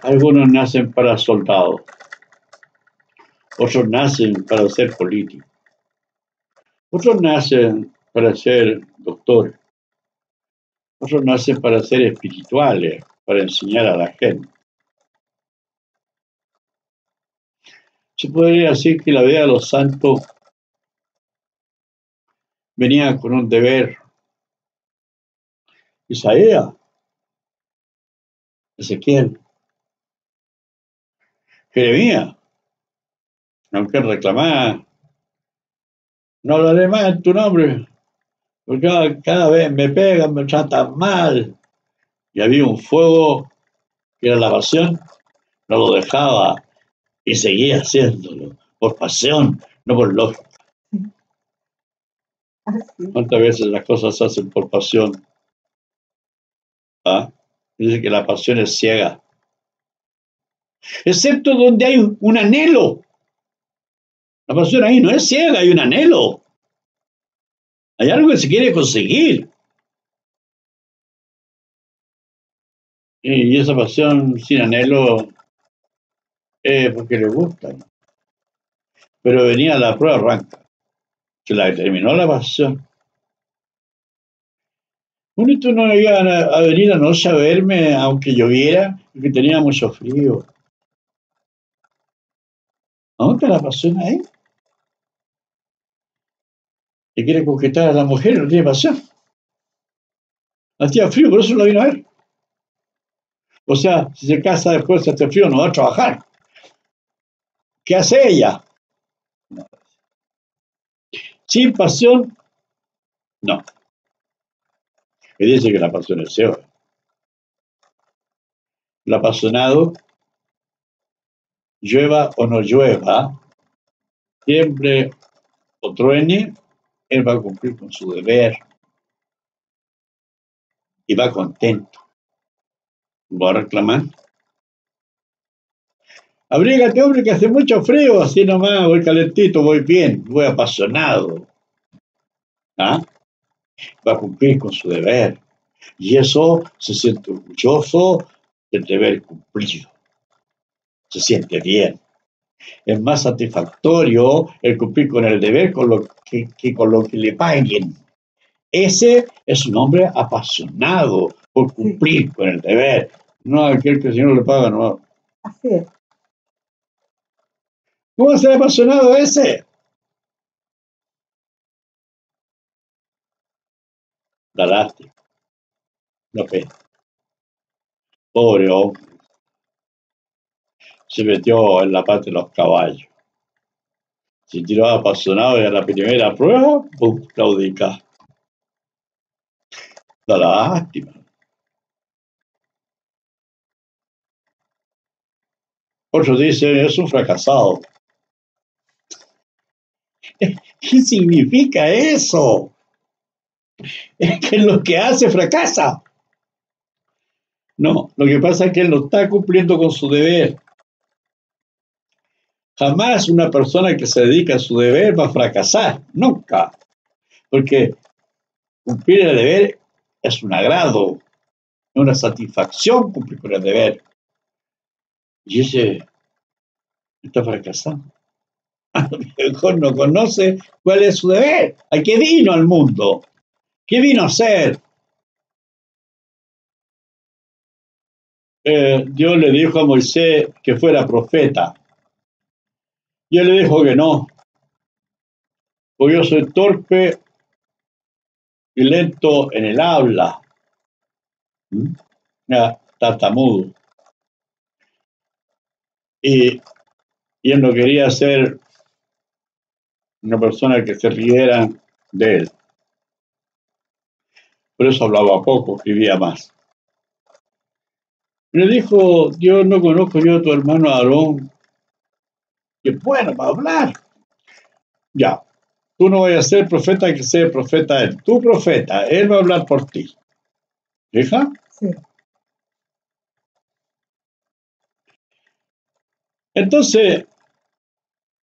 Algunos nacen para soldados, otros nacen para ser políticos, otros nacen para ser doctores, otros nacen para ser espirituales, para enseñar a la gente. Se podría decir que la vida de los santos venía con un deber. Isaías, Ezequiel, Jeremías, aunque reclamaba, no hablaré más en tu nombre, porque cada vez me pegan, me tratan mal. Y había un fuego que era la pasión, no lo dejaba y seguía haciéndolo, por pasión, no por lógica. ¿Cuántas veces las cosas se hacen por pasión? ¿Ah? Dice que la pasión es ciega. Excepto donde hay un anhelo. La pasión ahí no es ciega, hay un anhelo. Hay algo que se quiere conseguir. Y esa pasión sin anhelo es porque le gusta. Pero venía la prueba arranca. Se la terminó la pasión. Bonito no iban a venir anoche a verme, aunque lloviera, porque tenía mucho frío. ¿Dónde está la pasión ahí? Que quiere conquistar a la mujer, no tiene pasión. Hacía frío, por eso no vino a ver. O sea, si se casa después de este frío, no va a trabajar. ¿Qué hace ella? Sin pasión, no. Y dice que la pasión es ciega. El apasionado, llueva o no llueva, siempre o truene, él va a cumplir con su deber y va contento. Va a reclamar. Abrígate, hombre, que hace mucho frío, así nomás, voy calentito, voy bien, voy apasionado. ¿Ah? Va a cumplir con su deber. Y eso se siente orgulloso del deber cumplido. Se siente bien. Es más satisfactorio el cumplir con el deber que con lo que le paguen. Ese es un hombre apasionado por cumplir con el deber. No aquel que si no le paga, no. Así es. ¿Cómo ser apasionado ese? Da lástima. La pena. Pobre hombre. Se metió en la parte de los caballos. Se tiró apasionado y a la primera prueba, ¡pum!, claudica. Da lástima. Otros dicen, es un fracasado. ¿Qué significa eso? Es que lo que hace fracasa. No, lo que pasa es que él no está cumpliendo con su deber. Jamás una persona que se dedica a su deber va a fracasar, nunca. Porque cumplir el deber es un agrado, es una satisfacción cumplir con el deber. Y ese está fracasando. A lo mejor no conoce cuál es su deber. ¿A qué vino al mundo? ¿Qué vino a hacer? Dios le dijo a Moisés que fuera profeta. Y él le dijo que no, porque yo soy torpe y lento en el habla. Tartamudo. Y él no quería ser una persona que se riera de él. Por eso hablaba poco, escribía más. Y le dijo, Dios, no conozco yo a tu hermano Aarón, que es bueno para hablar. Ya, tú no vayas a ser profeta, que sea profeta él. Tu profeta, él va a hablar por ti. ¿Fija? Sí. Entonces,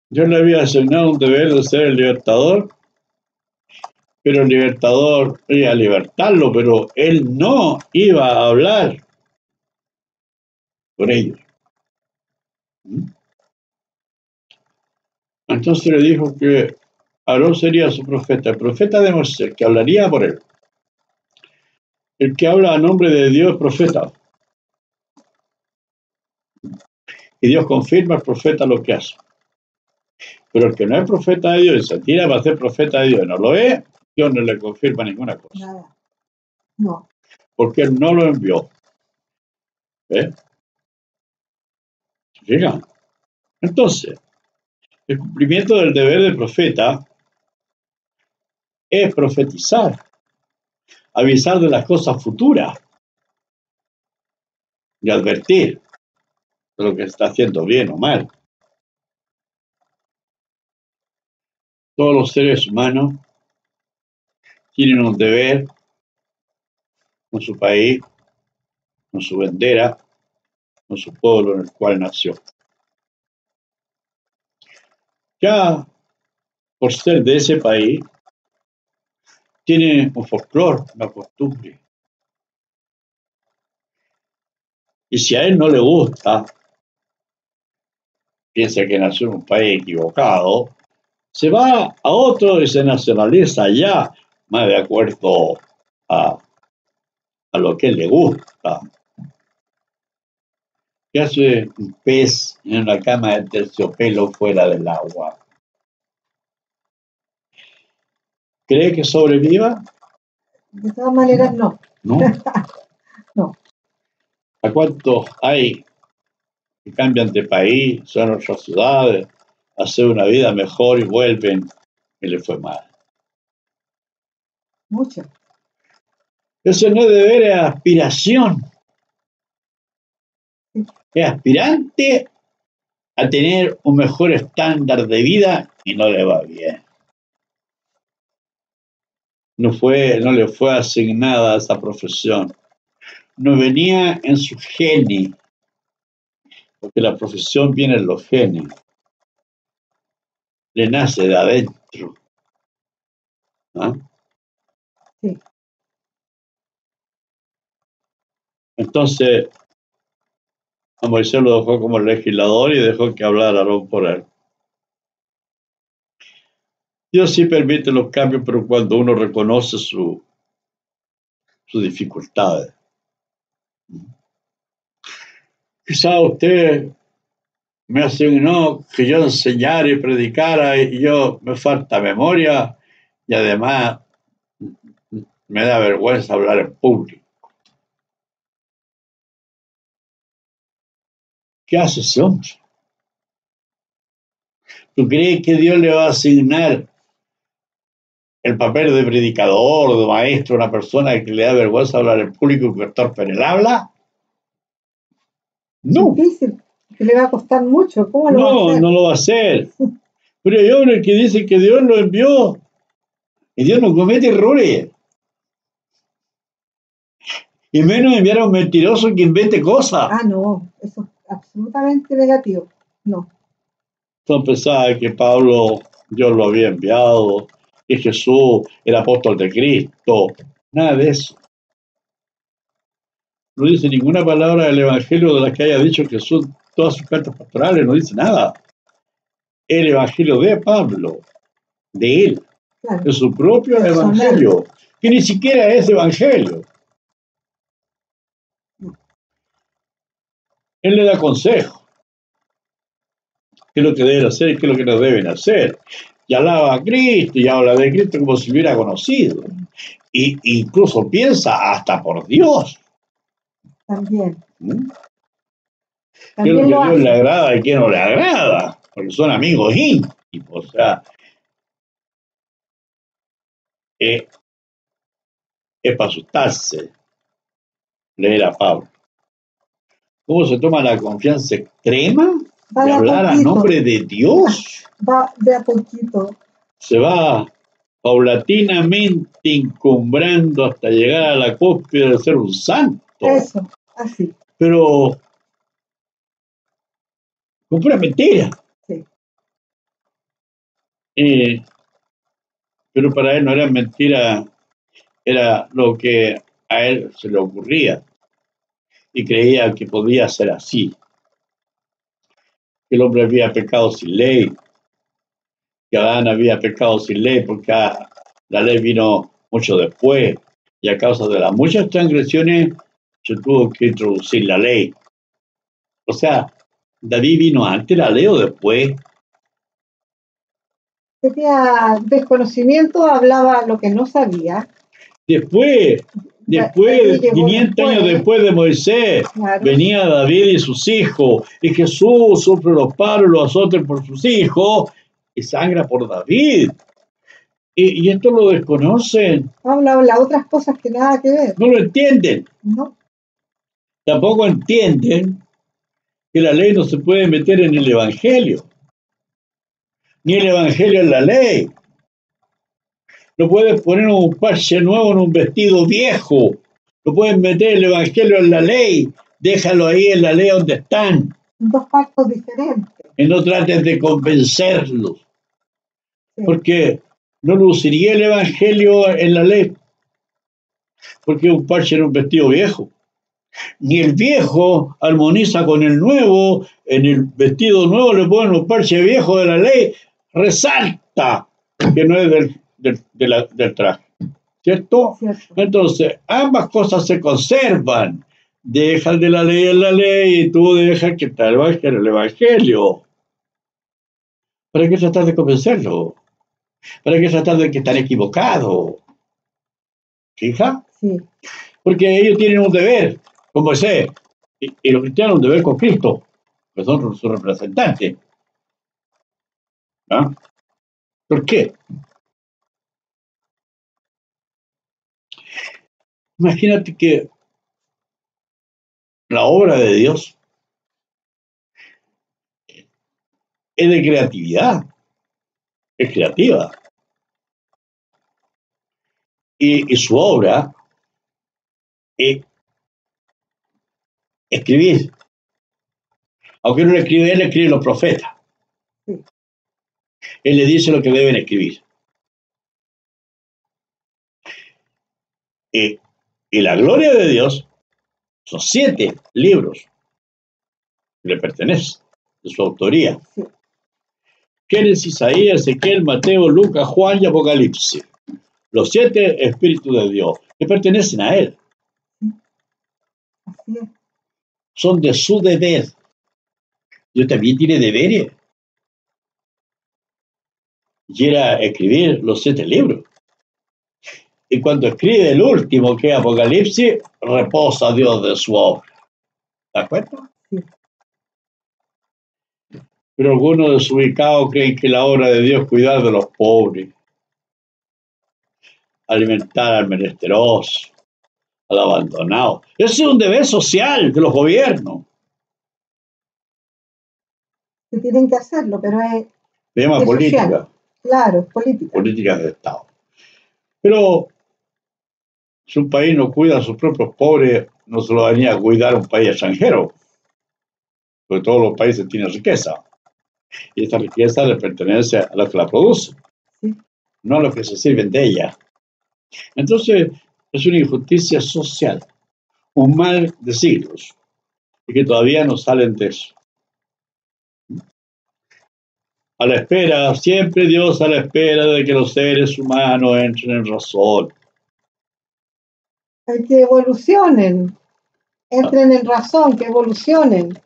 yo le había asignado un deber de ser el libertador, pero el libertador iba a libertarlo, pero él no iba a hablar por ellos. Entonces le dijo que Aarón sería su profeta, el profeta de Moisés, que hablaría por él. El que habla a nombre de Dios es profeta. Y Dios confirma al profeta lo que hace. Pero el que no es profeta de Dios y se tira para ser profeta de Dios y no lo es, Dios no le confirma ninguna cosa. Nada. No. Porque él no lo envió. ¿Ves? ¿Se fijan? Entonces, el cumplimiento del deber del profeta es profetizar, avisar de las cosas futuras y advertir de lo que está haciendo bien o mal. Todos los seres humanos tienen un deber con su país, con su bandera, con su pueblo en el cual nació. Ya por ser de ese país, tiene un folclore, una costumbre. Y si a él no le gusta, piensa que nació en un país equivocado, se va a otro y se nacionaliza allá, más de acuerdo a lo que le gusta. ¿Qué hace un pez en una cama de terciopelo fuera del agua? ¿Cree que sobreviva? De todas maneras, no. ¿No? No. ¿A cuántos hay que cambian de país, son a otras ciudades, hacer una vida mejor y vuelven y le fue mal? Mucho. Eso no es deber, es aspiración. Es aspirante a tener un mejor estándar de vida y no le va bien. No le fue asignada esa profesión. No venía en su genes, porque la profesión viene en los genes. Le nace de adentro. ¿Ah? Sí. Entonces, a Moisés lo dejó como legislador y dejó que hablara Aarón por él. Dios sí permite los cambios, pero cuando uno reconoce sus dificultades. Quizá usted me asignó que yo enseñara y predicara y yo me falta memoria y además me da vergüenza hablar en público. ¿Qué hace ese hombre? ¿Tú crees que Dios le va a asignar el papel de predicador, de maestro, a una persona que le da vergüenza hablar en público y que es torpe en el habla? No. Difícil, que le va a costar mucho. ¿Cómo lo va a hacer? No lo va a hacer. Pero hay hombres que dicen que Dios lo envió y Dios no comete errores. Y menos enviar a un mentiroso que invente cosas. Ah, no, eso es absolutamente negativo. No. Entonces pensaba que Pablo Dios lo había enviado, que Jesús era apóstol de Cristo. Nada de eso. No dice ninguna palabra del Evangelio de las que haya dicho Jesús, todas sus cartas pastorales, no dice nada. El Evangelio de Pablo, de él, Claro. de su propio Personal. Evangelio, que ni siquiera es Evangelio. Él le da consejo. ¿Qué es lo que deben hacer y qué es lo que no deben hacer? Y alaba a Cristo y habla de Cristo como si hubiera conocido. Y incluso piensa hasta por Dios. También. ¿Qué es lo que a Dios le agrada y qué no le agrada? Porque son amigos íntimos. O sea, es para asustarse leer a Pablo. ¿Cómo se toma la confianza extrema de hablar a nombre de Dios? Va de a poquito. Se va paulatinamente encumbrando hasta llegar a la cúspide de ser un santo. Eso, así. Pero con pura mentira. Sí. Pero para él no era mentira, era lo que a él se le ocurría y creía que podía ser así. que el hombre había pecado sin ley, que Adán había pecado sin ley, porque la ley vino mucho después, y a causa de las muchas transgresiones se tuvo que introducir la ley. O sea, ¿David vino antes de la ley o después? Tenía desconocimiento, hablaba lo que no sabía. Después, David llegó 500 años después de Moisés, Claro. venía David y sus hijos, y Jesús sufre los palos, los azotes por sus hijos, y sangra por David. Y esto lo desconocen, Habla otras cosas que nada que ver. no lo entienden. No, Tampoco entienden que la ley no se puede meter en el Evangelio, ni el Evangelio en la ley. No puedes poner un parche nuevo en un vestido viejo. No puedes meter el Evangelio en la ley. Déjalo ahí en la ley donde están. dos pactos diferentes. Y no trates de convencerlos. Sí. Porque no luciría el Evangelio en la ley. Porque un parche en un vestido viejo. Ni el viejo armoniza con el nuevo. En el vestido nuevo le ponen un parche viejo de la ley. Resalta que no es del traje. ¿Cierto? Cierto. Entonces, ambas cosas se conservan. Dejas de la ley en la ley y tú dejas que te en el Evangelio. ¿Para qué tratar de convencerlo? ¿Para qué tratar de que están equivocados? ¿Fija? Sí. Porque ellos tienen un deber, como Moisés, y los cristianos un deber con Cristo, que son sus representantes. ¿Ah? ¿Por qué? Imagínate que la obra de Dios es de creatividad, es creativa. Y su obra es escribir. Aunque no lo escribe él, escriben los profetas. Sí. Él le dice lo que deben escribir. Y la gloria de Dios son 7 libros que le pertenecen, de su autoría. Sí. Génesis, Isaías, Ezequiel, Mateo, Lucas, Juan y Apocalipsis. Los 7 espíritus de Dios le pertenecen a él. Así es. Son de su deber. Dios también tiene deberes. Y era escribir los 7 libros. Y cuando escribe el último, que es Apocalipsis, reposa Dios de su obra. ¿De acuerdo? Sí. Pero algunos desubicados creen que la obra de Dios es cuidar de los pobres, alimentar al menesteroso, al abandonado. Ese es un deber social de los gobiernos. Que tienen que hacerlo, pero es Se llama política. social. Claro, es política. Políticas de Estado. Pero si un país no cuida a sus propios pobres, no se lo daría a cuidar a un país extranjero. Porque todos los países tienen riqueza. Y esta riqueza le pertenece a los que la producen, Sí. no a los que se sirven de ella. Entonces, es una injusticia social, un mal de siglos, y que todavía no salen de eso. A la espera, siempre Dios a la espera de que los seres humanos entren en razón. Hay que evolucionen, entren en razón, que evolucionen.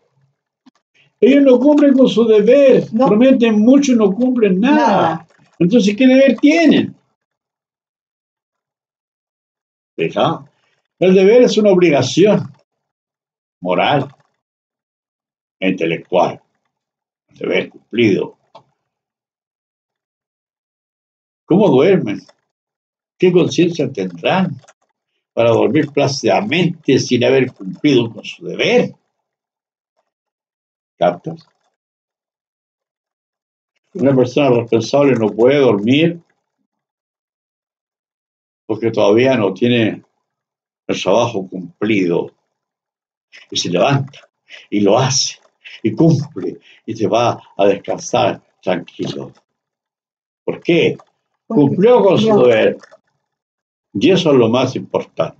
Ellos no cumplen con su deber, No. prometen mucho y no cumplen nada. Entonces, ¿qué deber tienen? Fija, el deber es una obligación moral e intelectual, el deber cumplido. ¿Cómo duermen? ¿Qué conciencia tendrán para dormir plácidamente sin haber cumplido con su deber? ¿Captas? Una persona responsable no puede dormir porque todavía no tiene el trabajo cumplido. Y se levanta y lo hace y cumple y se va a descansar tranquilo. ¿Por qué? Cumplió con su deber. Y eso es lo más importante.